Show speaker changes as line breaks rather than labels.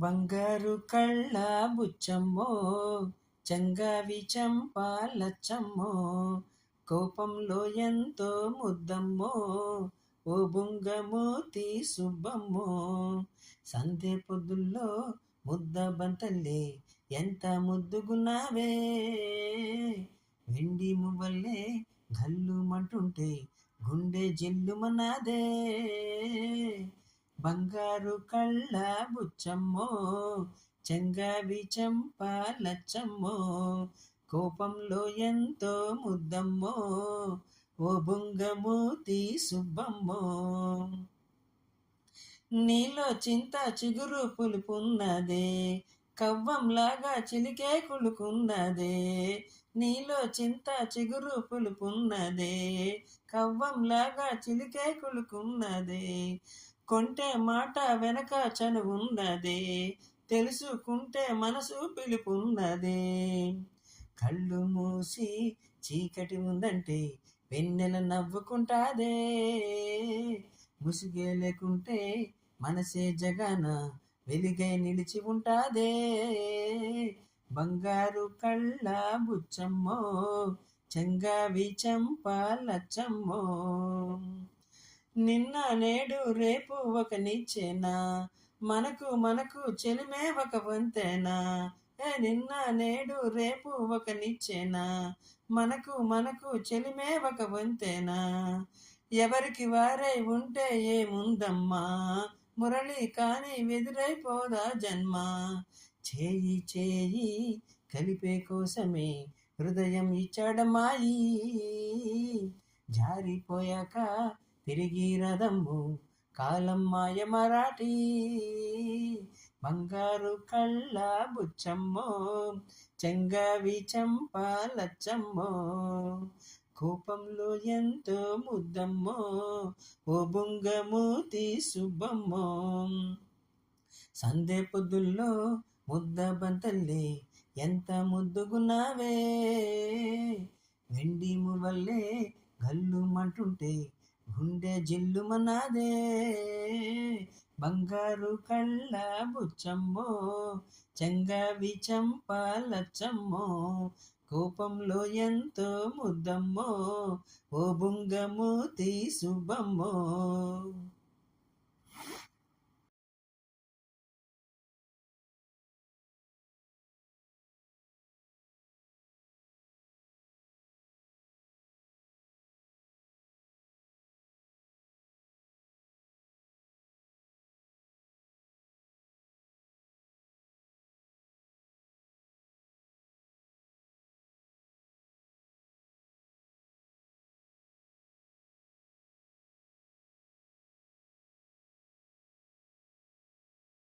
బంగారు కళ్ళ బుచ్చమ్మో, చంగావి చంపాలచ్చమ్మో, కోపంలో ఎంతో ముద్దమ్మో, ఓ బుంగమూతి సుబ్బమ్మో. సంధ్య పొద్దుల్లో ముద్ద బంతల్లే ఎంత ముద్దుగున్నావే, వెండి మువ్వల్లే గల్లుమంటుంటే గుండె జిల్లుమన్నాదే. బంగారు కళ్ళ బుచ్చమ్మో, చెంగావి చంపాలచ్చమ్మో, కోపంలో ఎంతో ముద్దమ్మో, ఓ బుంగమూతి సుబ్బమ్మో. నీలో చింత చిగురు పులుపున్నదే, కవ్వంలాగా చిలికే కులుకున్నదే. నీలో చింత చిగురు పులుపున్నదే, కవ్వంలాగా చిలికే కులుకున్నదే. కొంటే మాట వెనక చనువున్నదే, తెలుసుకుంటే మనసు పిలుపున్నదే. కళ్ళు మూసి చీకటి ఉందంటే వెన్నెల నవ్వుకుంటాదే, ముసుగే లేకుంటే మనసే జగాన వెలుగై నిలిచి ఉంటాదే. బంగారు కళ్ళ బుచ్చమ్మో, చెంగావి చంపాలచ్చమ్మో. నిన్న నేడు రేపు ఒక నిచ్చెనా, మనకు మనకు చెలిమే ఒక వంతెనా. నిన్న నేడు రేపు ఒక నిచ్చెనా, మనకు మనకు చెలిమే ఒక వంతెనా. ఎవరికి వారై ఉంటే ఏముందమ్మా, మురళి కాని వెదురైపోదా జన్మ. చేయి చేయి కలిపే కోసమే హృదయం ఇచ్చాడమ్మాయి, జారిపోయాక తిరిగి రథము కాలం మాయ మరాఠీ. బంగారు కళ్ళ బుచ్చమ్మో, చెంగావి చంపాలచ్చమ్మో, కోపంలో ఎంతో ముద్దమ్మో, ఓ బుంగమూతి సుబ్బమ్మో. సంధ్య పొద్దుల్లో ముద్ద బంతల్లే ఎంత ముద్దుగున్నావే, వెండి మువ్వల్లే గల్లుమంటుంటే గుండె జిల్లుమన్నాదే. బంగారు కళ్ళ బుచ్చమ్మో, చెంగావి చంపాలచ్చమ్మో, కోపంలో ఎంతో ముద్దమ్మో, ఓ బుంగమూతి సుబ్బమ్మో.